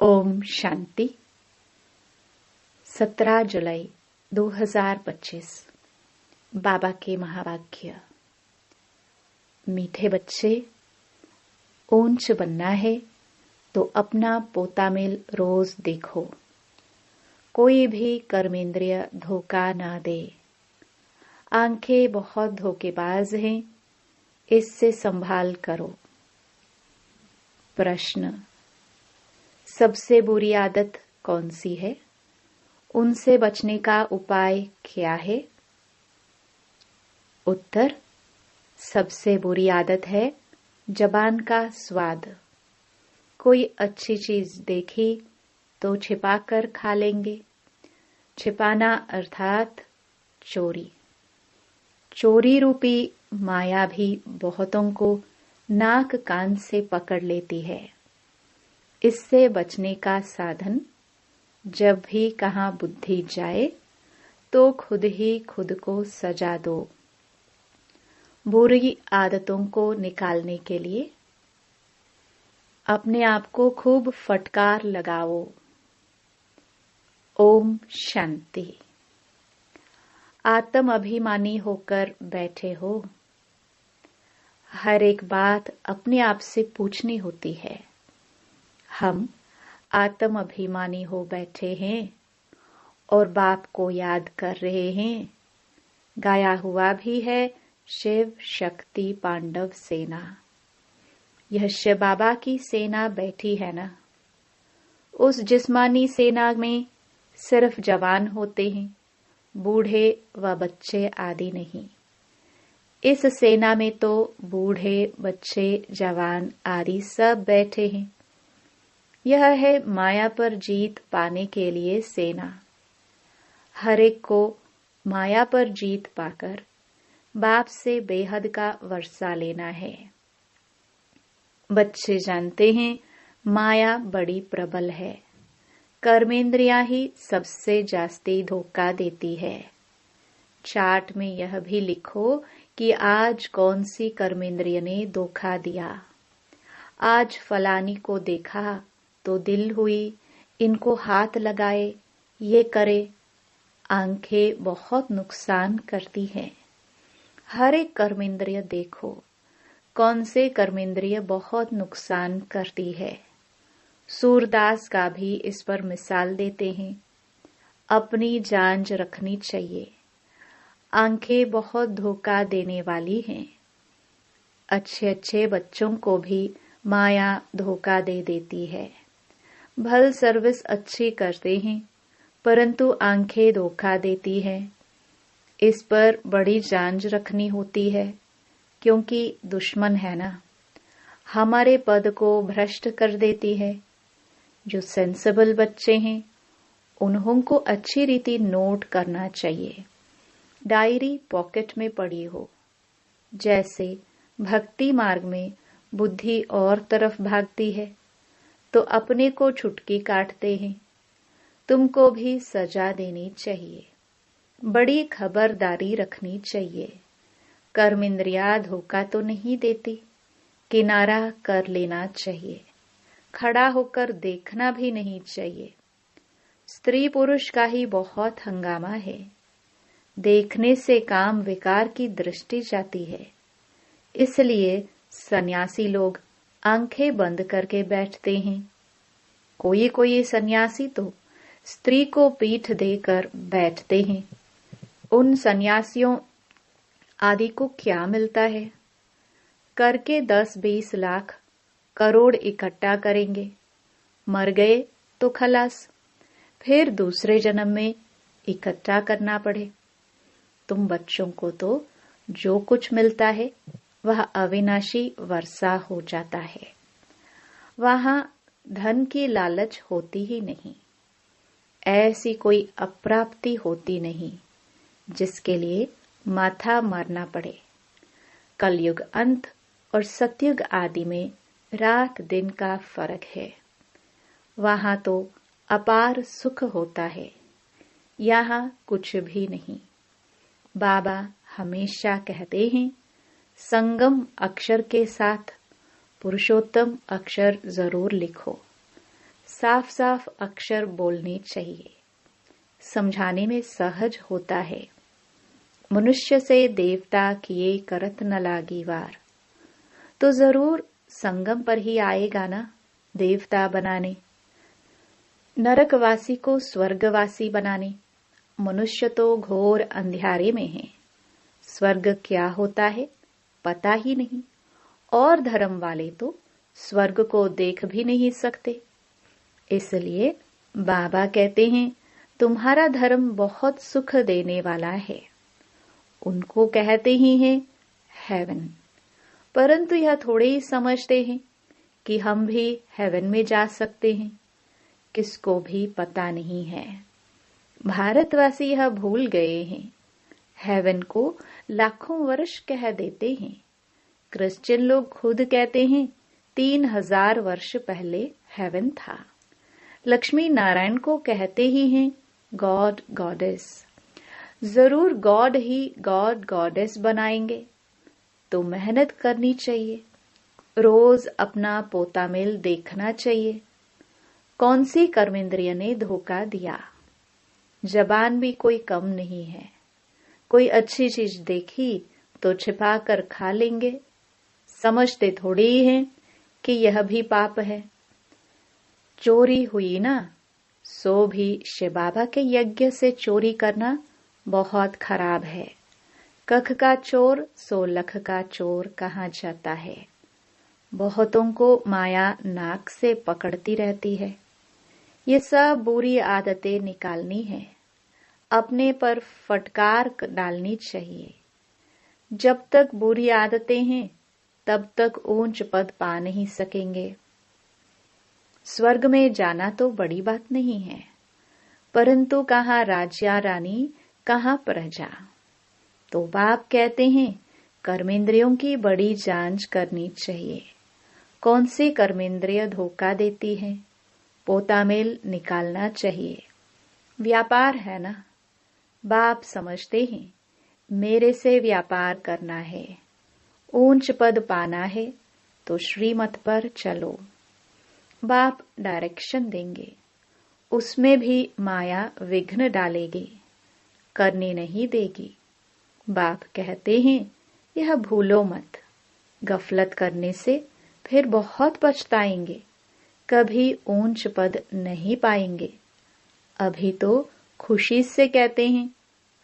ओम शांति। 17 जुलाई 2025। बाबा के महावाक्य। मीठे बच्चे, ऊंच बनना है तो अपना पोतामेल रोज देखो। कोई भी कर्मेंद्रिय धोखा ना दे। आंखें बहुत धोखेबाज हैं, इससे संभाल करो। प्रश्न: सबसे बुरी आदत कौन सी है? उनसे बचने का उपाय क्या है? उत्तर: सबसे बुरी आदत है जबान का स्वाद। कोई अच्छी चीज देखी तो छिपाकर खा लेंगे। छिपाना अर्थात चोरी। चोरी रूपी माया भी बहुतों को नाक कान से पकड़ लेती है। इससे बचने का साधन: जब भी कहाँ बुद्धि जाए तो खुद ही खुद को सजा दो। बुरी आदतों को निकालने के लिए अपने आप को खूब फटकार लगाओ। ओम शांति। आत्म अभिमानी होकर बैठे हो। हर एक बात अपने आप से पूछनी होती है। हम आत्म अभिमानी हो बैठे हैं और बाप को याद कर रहे हैं। गाया हुआ भी है शिव शक्ति पांडव सेना। यह शिव बाबा की सेना बैठी है ना। उस जिस्मानी सेना में सिर्फ जवान होते हैं, बूढ़े व बच्चे आदि नहीं। इस सेना में तो बूढ़े, बच्चे, जवान आदि सब बैठे हैं। यह है माया पर जीत पाने के लिए सेना। हर एक को माया पर जीत पाकर बाप से बेहद का वर्षा लेना है। बच्चे जानते हैं माया बड़ी प्रबल है। कर्मेंद्रियां ही सबसे जास्ती धोखा देती है। चार्ट में यह भी लिखो कि आज कौन सी कर्मेंद्रिय ने धोखा दिया। आज फलानी को देखा तो दिल हुई, इनको हाथ लगाए, ये करे। आंखें बहुत नुकसान करती हैं। हर एक कर्मेंद्रिय देखो कौन से कर्मेंद्रिय बहुत नुकसान करती है। सूरदास का भी इस पर मिसाल देते हैं। अपनी जांच रखनी चाहिए। आंखें बहुत धोखा देने वाली हैं। अच्छे अच्छे बच्चों को भी माया धोखा दे देती है। भल सर्विस अच्छी करते हैं, परंतु आंखें धोखा देती है। इस पर बड़ी जांच रखनी होती है, क्योंकि दुश्मन है ना। हमारे पद को भ्रष्ट कर देती है। जो सेंसिबल बच्चे हैं, उन्हों को अच्छी रीति नोट करना चाहिए। डायरी पॉकेट में पड़ी हो। जैसे भक्ति मार्ग में बुद्धि और तरफ भागती है तो अपने को छुटकी काटते हैं। तुमको भी सजा देनी चाहिए। बड़ी खबरदारी रखनी चाहिए। कर्मेंद्रिया धोखा तो नहीं देती। किनारा कर लेना चाहिए। खड़ा होकर देखना भी नहीं चाहिए। स्त्री पुरुष का ही बहुत हंगामा है। देखने से काम विकार की दृष्टि जाती है। इसलिए सन्यासी लोग आंखें बंद करके बैठते हैं। कोई कोई सन्यासी तो स्त्री को पीठ देकर बैठते हैं। उन सन्यासियों आदि को क्या मिलता है? करके 10-20 लाख करोड़ इकट्ठा करेंगे। मर गए तो खलास। फिर दूसरे जन्म में इकट्ठा करना पड़े। तुम बच्चों को तो जो कुछ मिलता है वह अविनाशी वर्षा हो जाता है। वहां धन की लालच होती ही नहीं। ऐसी कोई अप्राप्ति होती नहीं जिसके लिए माथा मारना पड़े। कलयुग अंत और सतयुग आदि में रात दिन का फर्क है। वहां तो अपार सुख होता है, यहाँ कुछ भी नहीं। बाबा हमेशा कहते हैं, संगम अक्षर के साथ पुरुषोत्तम अक्षर जरूर लिखो। साफ साफ अक्षर बोलने चाहिए। समझाने में सहज होता है। मनुष्य से देवता किए करत न लागी वार। तो जरूर संगम पर ही आएगा ना देवता बनाने, नरकवासी को स्वर्गवासी बनाने। मनुष्य तो घोर अंधियारे में है, स्वर्ग क्या होता है पता ही नहीं, और धर्म वाले तो स्वर्ग को देख भी नहीं सकते। इसलिए बाबा कहते हैं तुम्हारा धर्म बहुत सुख देने वाला है। उनको कहते ही हैं हेवन, परंतु यह थोड़े ही समझते हैं कि हम भी हेवन में जा सकते हैं। किसको भी पता नहीं है। भारतवासी यह भूल गए हैं। हेवन को लाखों वर्ष कह देते हैं। क्रिश्चियन लोग खुद कहते हैं 3000 वर्ष पहले हेवन था। लक्ष्मी नारायण को कहते ही हैं गॉड गॉडेस। जरूर गॉड ही गॉड गॉडेस बनाएंगे, तो मेहनत करनी चाहिए। रोज अपना पोता मेल देखना चाहिए। कौन सी कर्मेंद्रिय ने धोखा दिया। जबान भी कोई कम नहीं है। कोई अच्छी चीज देखी तो छिपा कर खा लेंगे। समझते थोड़ी ही हैं कि यह भी पाप है। चोरी हुई ना, सो भी शिव बाबा के यज्ञ से चोरी करना बहुत खराब है। कख का चोर सो लख का चोर कहा जाता है। बहुतों को माया नाक से पकड़ती रहती है। ये सब बुरी आदतें निकालनी है। अपने पर फटकार डालनी चाहिए। जब तक बुरी आदतें हैं तब तक ऊंच पद पा नहीं सकेंगे। स्वर्ग में जाना तो बड़ी बात नहीं है, परंतु कहाँ राजा रानी कहाँ प्रजा। तो बाप कहते हैं कर्मेंद्रियों की बड़ी जांच करनी चाहिए। कौन सी कर्मेंद्रिय धोखा देती है, पोता मेल निकालना चाहिए। व्यापार है ना, बाप समझते हैं मेरे से व्यापार करना है, ऊंच पद पाना है तो श्रीमत पर चलो। बाप डायरेक्शन देंगे, उसमें भी माया विघ्न डालेगी, करने नहीं देगी। बाप कहते हैं यह भूलो मत। गफलत करने से फिर बहुत पछताएंगे, कभी ऊंच पद नहीं पाएंगे। अभी तो खुशी से कहते हैं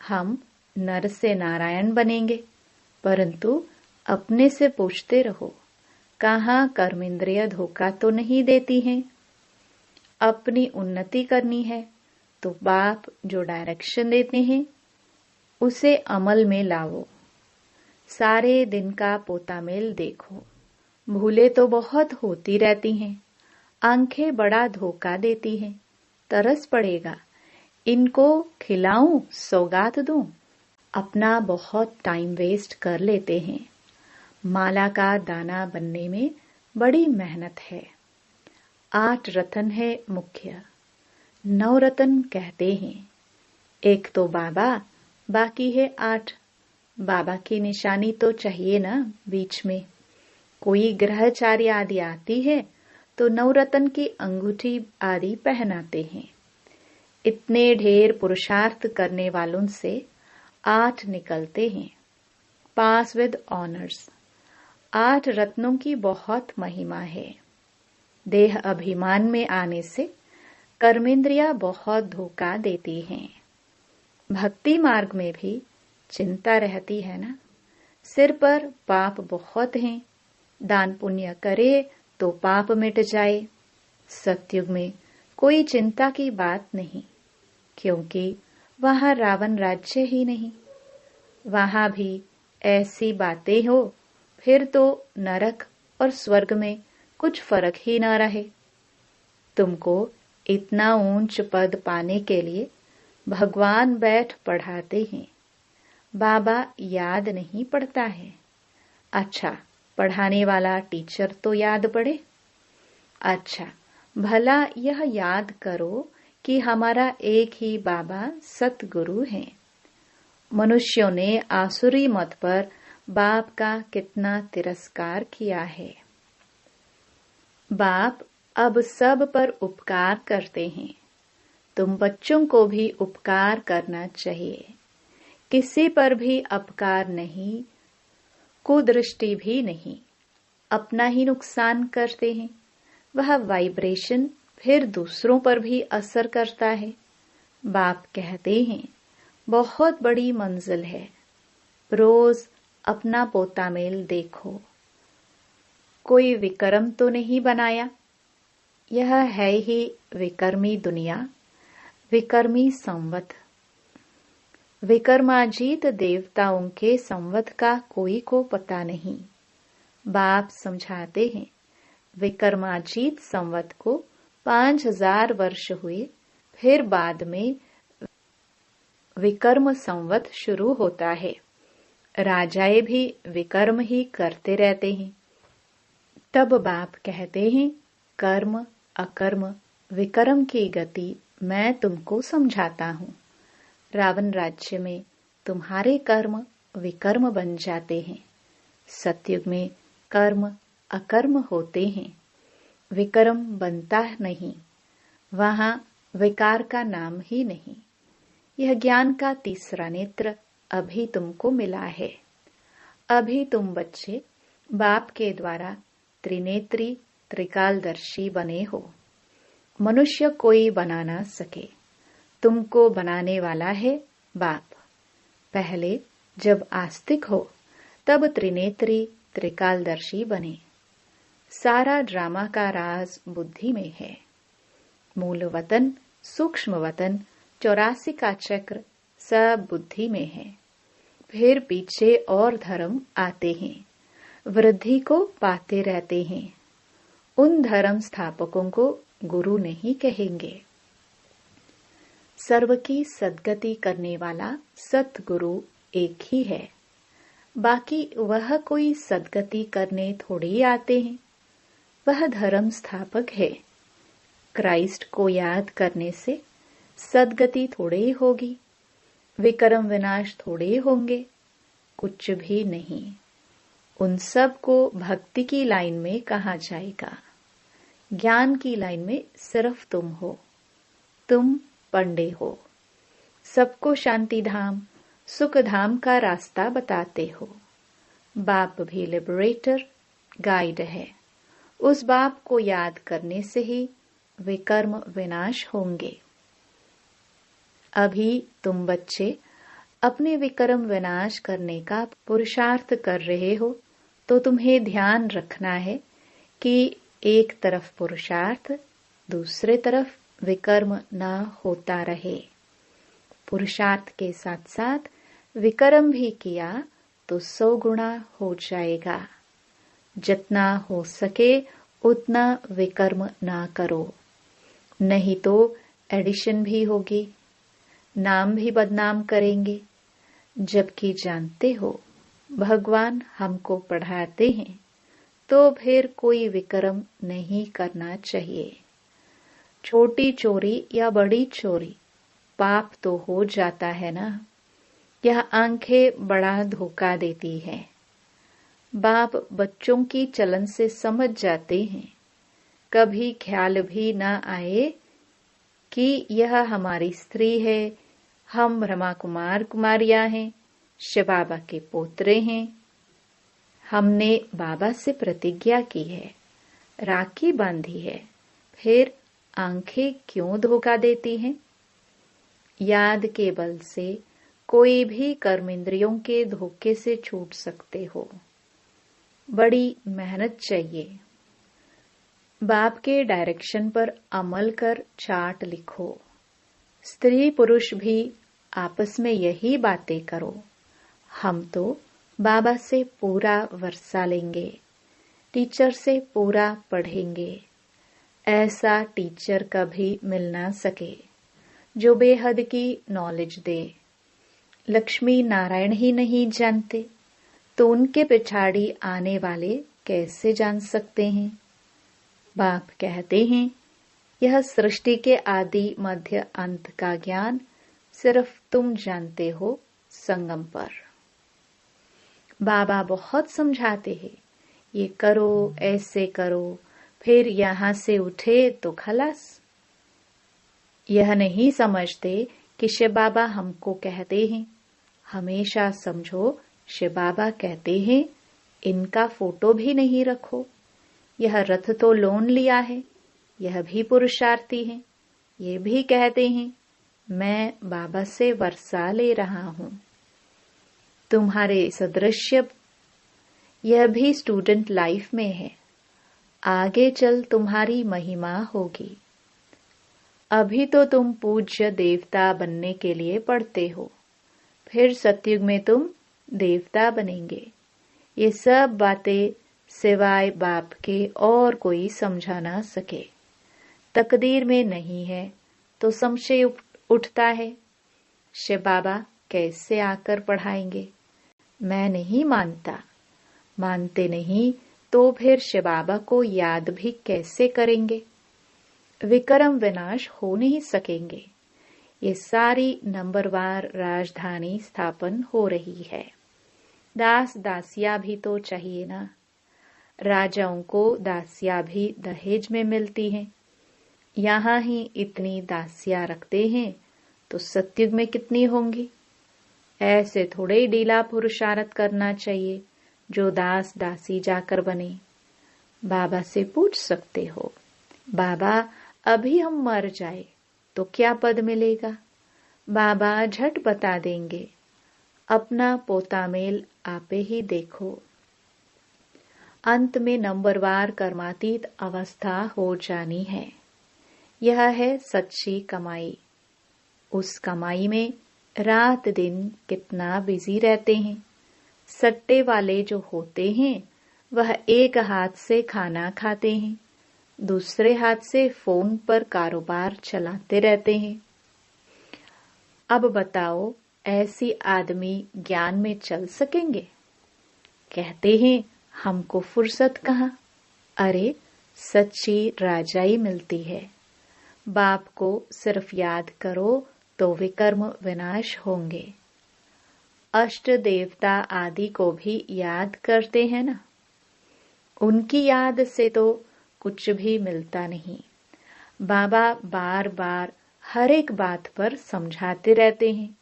हम नर से नारायण बनेंगे, परंतु अपने से पूछते रहो कहाँ कर्मेंद्रिय धोखा तो नहीं देती हैं। अपनी उन्नति करनी है तो बाप जो डायरेक्शन देते हैं उसे अमल में लाओ। सारे दिन का पोता मेल देखो। भूले तो बहुत होती रहती हैं, आंखें बड़ा धोखा देती हैं। तरस पड़ेगा, इनको खिलाऊं सौगात दूं। अपना बहुत टाइम वेस्ट कर लेते हैं। माला का दाना बनने में बड़ी मेहनत है। 8 रतन है मुख्य, 9 रतन कहते हैं। एक तो बाबा, बाकी है 8। बाबा की निशानी तो चाहिए ना बीच में। कोई ग्रहचार्य आदि आती है तो 9 रतन की अंगूठी आदि पहनाते हैं। इतने ढेर पुरुषार्थ करने वालों से 8 निकलते हैं, पास विद ऑनर्स। 8 रत्नों की बहुत महिमा है। देह अभिमान में आने से कर्मेंद्रिया बहुत धोखा देती हैं। भक्ति मार्ग में भी चिंता रहती है ना। सिर पर पाप बहुत हैं, दान पुण्य करे तो पाप मिट जाए। सतयुग में कोई चिंता की बात नहीं, क्योंकि वहां रावण राज्य ही नहीं। वहां भी ऐसी बातें हो फिर तो नरक और स्वर्ग में कुछ फर्क ही ना रहे। तुमको इतना ऊंच पद पाने के लिए भगवान बैठ पढ़ाते हैं। बाबा याद नहीं पड़ता है। अच्छा, पढ़ाने वाला टीचर तो याद पड़े। अच्छा, भला यह याद करो कि हमारा एक ही बाबा सतगुरु हैं। मनुष्यों ने आसुरी मत पर बाप का कितना तिरस्कार किया है। बाप अब सब पर उपकार करते हैं। तुम बच्चों को भी उपकार करना चाहिए। किसी पर भी अपकार नहीं, कुदृष्टि भी नहीं। अपना ही नुकसान करते हैं। वह वाइब्रेशन फिर दूसरों पर भी असर करता है। बाप कहते हैं, बहुत बड़ी मंजिल है। रोज अपना पोता मेल देखो। कोई विक्रम तो नहीं बनाया। यह है ही विकर्मी दुनिया, विकर्मी संवत। विकर्माजीत देवताओं के संवत का कोई को पता नहीं। बाप समझाते हैं, विकर्माजीत संवत को 5000 वर्ष हुए, फिर बाद में विकर्म संवत शुरू होता है। राजाए भी विकर्म ही करते रहते हैं। तब बाप कहते हैं, कर्म अकर्म विकर्म की गति मैं तुमको समझाता हूँ। रावण राज्य में तुम्हारे कर्म विकर्म बन जाते हैं। सतयुग में कर्म अकर्म होते हैं, विकर्म बनता नहीं। वहां विकार का नाम ही नहीं। यह ज्ञान का तीसरा नेत्र अभी तुमको मिला है। अभी तुम बच्चे बाप के द्वारा त्रिनेत्री त्रिकालदर्शी बने हो। मनुष्य कोई बना ना सके, तुमको बनाने वाला है बाप। पहले जब आस्तिक हो तब त्रिनेत्री त्रिकालदर्शी बने। सारा ड्रामा का राज बुद्धि में है। मूल वतन, सूक्ष्म वतन, 84 का चक्र सब बुद्धि में है। फिर पीछे और धर्म आते हैं, वृद्धि को पाते रहते हैं। उन धर्म स्थापकों को गुरु नहीं कहेंगे। सर्व की सद्गति करने वाला सतगुरु एक ही है। बाकी वह कोई सद्गति करने थोड़ी आते हैं। वह धर्म स्थापक है। क्राइस्ट को याद करने से सद्गति थोड़े होगी, विकर्म विनाश थोड़े होंगे, कुछ भी नहीं। उन सब को भक्ति की लाइन में कहा जाएगा। ज्ञान की लाइन में सिर्फ तुम हो। तुम पंडे हो। सबको शांति धाम, सुख धाम का रास्ता बताते हो। बाप भी लिबरेटर, गाइड है। उस बाप को याद करने से ही विकर्म विनाश होंगे। अभी तुम बच्चे अपने विकर्म विनाश करने का पुरुषार्थ कर रहे हो, तो तुम्हें ध्यान रखना है कि एक तरफ पुरुषार्थ, दूसरे तरफ विकर्म न होता रहे। पुरुषार्थ के साथ साथ विकर्म भी किया तो 100 गुना हो जाएगा। जितना हो सके उतना विकर्म ना करो, नहीं तो एडिशन भी होगी, नाम भी बदनाम करेंगे। जबकि जानते हो भगवान हमको पढ़ाते हैं, तो फिर कोई विकर्म नहीं करना चाहिए। छोटी चोरी या बड़ी चोरी पाप तो हो जाता है ना। यह आंखें बड़ा धोखा देती है। बाप बच्चों की चलन से समझ जाते हैं। कभी ख्याल भी न आए कि यह हमारी स्त्री है, हम ब्रह्मा कुमार कुमारियां हैं, शिव बाबा के पोतरे हैं। हमने बाबा से प्रतिज्ञा की है, राखी बांधी है, फिर आंखें क्यों धोखा देती हैं? याद के बल से कोई भी कर्म इंद्रियों के धोखे से छूट सकते हो। बड़ी मेहनत चाहिए। बाप के डायरेक्शन पर अमल कर चार्ट लिखो। स्त्री पुरुष भी आपस में यही बातें करो। हम तो बाबा से पूरा वर्षा लेंगे, टीचर से पूरा पढ़ेंगे। ऐसा टीचर कभी मिल ना सके जो बेहद की नॉलेज दे। लक्ष्मी नारायण ही नहीं जानते तो उनके पिछाड़ी आने वाले कैसे जान सकते हैं? बाप कहते हैं, यह सृष्टि के आदि मध्य अंत का ज्ञान सिर्फ तुम जानते हो संगम पर। बाबा बहुत समझाते हैं, ये करो, ऐसे करो, फिर यहाँ से उठे तो खलास। यह नहीं समझते कि शिव बाबा हमको कहते हैं। हमेशा समझो शिव बाबा कहते हैं इनका फोटो भी नहीं रखो। यह रथ तो लोन लिया है, यह भी पुरुषार्थी है। ये भी कहते हैं मैं बाबा से वर्षा ले रहा हूँ। तुम्हारे सदृश्य यह भी स्टूडेंट लाइफ में है। आगे चल तुम्हारी महिमा होगी। अभी तो तुम पूज्य देवता बनने के लिए पढ़ते हो, फिर सतयुग में तुम देवता बनेंगे। ये सब बातें सिवाय बाप के और कोई समझा ना सके। तकदीर में नहीं है तो संशय उठता है, शिव बाबा कैसे आकर पढ़ाएंगे। मैं नहीं मानता। मानते नहीं तो फिर शिव बाबा को याद भी कैसे करेंगे। विक्रम विनाश हो नहीं सकेंगे। ये सारी नंबरवार राजधानी स्थापन हो रही है। दास दासिया भी तो चाहिए ना। राजाओं को दासिया भी दहेज में मिलती हैं। यहाँ ही इतनी दासियां रखते हैं तो सतयुग में कितनी होंगी। ऐसे थोड़े ही ढीला पुरुषार्थ करना चाहिए जो दास दासी जाकर बने। बाबा से पूछ सकते हो, बाबा अभी हम मर जाए तो क्या पद मिलेगा। बाबा झट बता देंगे, अपना पोता मेल आपे ही देखो। अंत में नंबरवार कर्मातीत अवस्था हो जानी है। यह है सच्ची कमाई। उस कमाई में रात दिन कितना बिजी रहते हैं। सट्टे वाले जो होते हैं वह एक हाथ से खाना खाते हैं, दूसरे हाथ से फोन पर कारोबार चलाते रहते हैं। अब बताओ ऐसी आदमी ज्ञान में चल सकेंगे। कहते हैं हमको फुर्सत कहाँ। अरे सच्ची राजाई मिलती है। बाप को सिर्फ याद करो तो विकर्म विनाश होंगे। अष्ट देवता आदि को भी याद करते हैं ना। उनकी याद से तो कुछ भी मिलता नहीं। बाबा बार बार हर एक बात पर समझाते रहते हैं।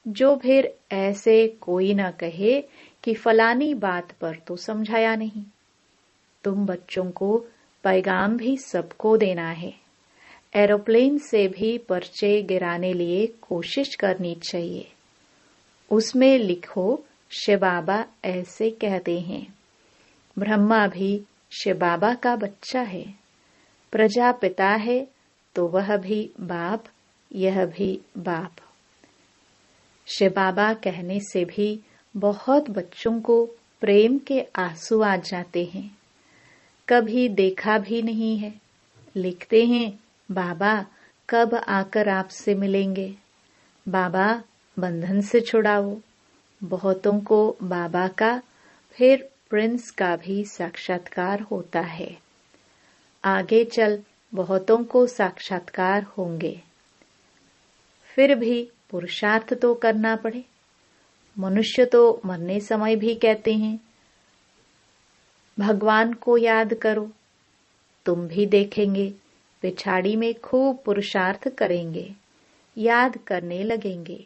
जो फिर ऐसे कोई न कहे कि फलानी बात पर तो समझाया नहीं। तुम बच्चों को पैगाम भी सबको देना है। एरोप्लेन से भी पर्चे गिराने लिए कोशिश करनी चाहिए। उसमें लिखो शिव बाबा ऐसे कहते हैं। ब्रह्मा भी शिव बाबा का बच्चा है। प्रजापिता है तो वह भी बाप, यह भी बाप। शिव बाबा कहने से भी बहुत बच्चों को प्रेम के आंसू आ जाते हैं। कभी देखा भी नहीं है। लिखते हैं बाबा कब आकर आपसे मिलेंगे। बाबा बंधन से छुड़ाओ। बहुतों को बाबा का फिर प्रिंस का भी साक्षात्कार होता है। आगे चल बहुतों को साक्षात्कार होंगे। फिर भी पुरुषार्थ तो करना पड़े। मनुष्य तो मरने समय भी कहते हैं भगवान को याद करो। तुम भी देखेंगे पिछाड़ी में खूब पुरुषार्थ करेंगे, याद करने लगेंगे।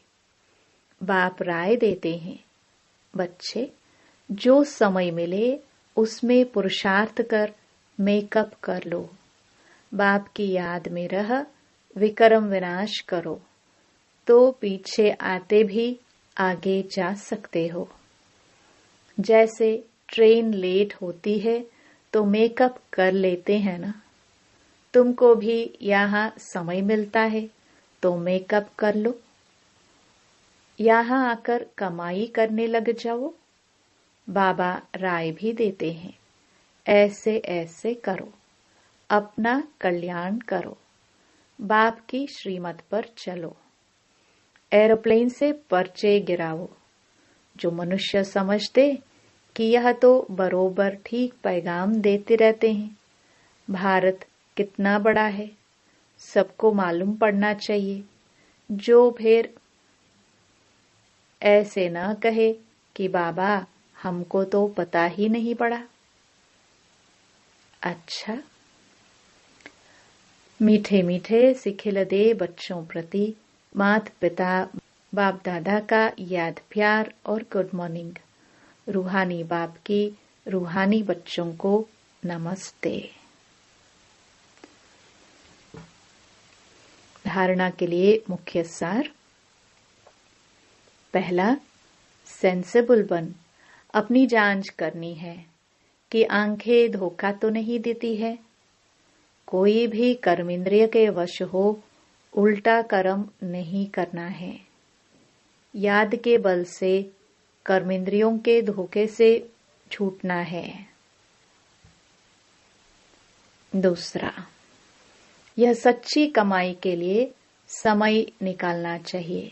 बाप राय देते हैं, बच्चे जो समय मिले उसमें पुरुषार्थ कर मेकअप कर लो। बाप की याद में रह विक्रम विनाश करो तो पीछे आते भी आगे जा सकते हो। जैसे ट्रेन लेट होती है तो मेकअप कर लेते हैं ना। तुमको भी यहाँ समय मिलता है तो मेकअप कर लो। यहाँ आकर कमाई करने लग जाओ। बाबा राय भी देते हैं, ऐसे ऐसे करो, अपना कल्याण करो, बाप की श्रीमत पर चलो। एरोप्लेन से पर्चे गिराओ। जो मनुष्य समझते कि यह तो बरोबर ठीक पैगाम देते रहते हैं। भारत कितना बड़ा है सबको मालूम पड़ना चाहिए। जो फिर ऐसे न कहे कि बाबा हमको तो पता ही नहीं पड़ा। अच्छा मीठे मीठे सिखिलदे बच्चों प्रति माता पिता बाप दादा का याद प्यार और गुड मॉर्निंग। रूहानी बाप की रूहानी बच्चों को नमस्ते। धारणा के लिए मुख्य सार। पहला, सेंसिबल बन अपनी जांच करनी है कि आंखें धोखा तो नहीं देती है। कोई भी कर्मेंद्रिय के वश हो उल्टा कर्म नहीं करना है। याद के बल से कर्मेंद्रियों के धोखे से छूटना है। दूसरा, यह सच्ची कमाई के लिए समय निकालना चाहिए।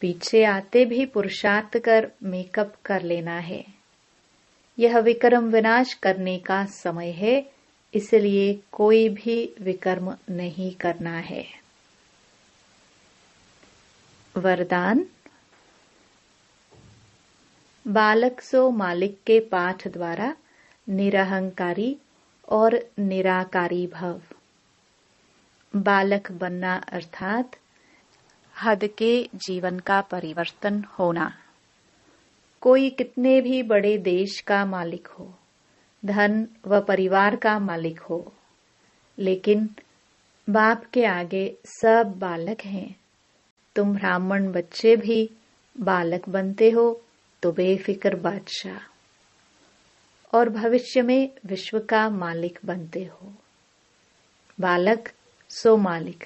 पीछे आते भी पुरुषार्थ कर मेकअप कर लेना है। यह विक्रम विनाश करने का समय है, इसलिए कोई भी विकर्म नहीं करना है। वरदान। बालक सो मालिक के पाठ द्वारा निरहंकारी और निराकारी भव। बालक बनना अर्थात हद के जीवन का परिवर्तन होना। कोई कितने भी बड़े देश का मालिक हो, धन व परिवार का मालिक हो, लेकिन बाप के आगे सब बालक हैं। तुम ब्राह्मण बच्चे भी बालक बनते हो तो बेफिक्र बादशाह, और भविष्य में विश्व का मालिक बनते हो। बालक सो मालिक।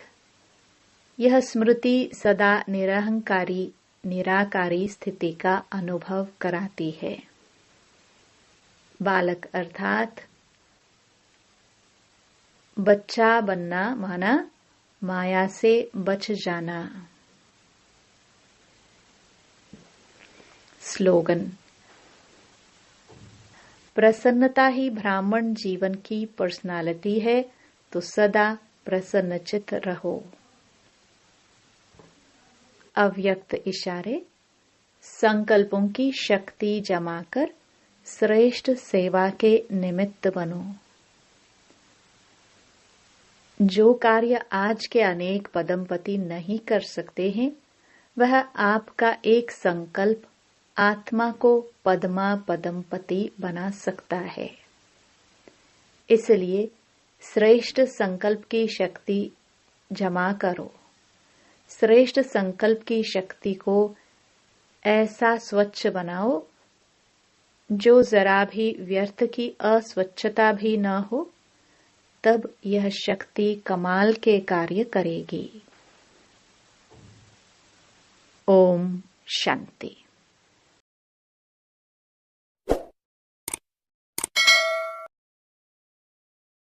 यह स्मृति सदा निरहंकारी निराकारी स्थिति का अनुभव कराती है। बालक अर्थात बच्चा बनना माना माया से बच जाना। स्लोगन। प्रसन्नता ही ब्राह्मण जीवन की पर्सनालिटी है, तो सदा प्रसन्नचित रहो। अव्यक्त इशारे। संकल्पों की शक्ति जमा कर श्रेष्ठ सेवा के निमित्त बनो। जो कार्य आज के अनेक पदमपति नहीं कर सकते हैं, वह आपका एक संकल्प आत्मा को पद्मा पदमपति बना सकता है। इसलिए श्रेष्ठ संकल्प की शक्ति जमा करो। श्रेष्ठ संकल्प की शक्ति को ऐसा स्वच्छ बनाओ जो जरा भी व्यर्थ की अस्वच्छता भी न हो, तब यह शक्ति कमाल के कार्य करेगी। ओम शांति।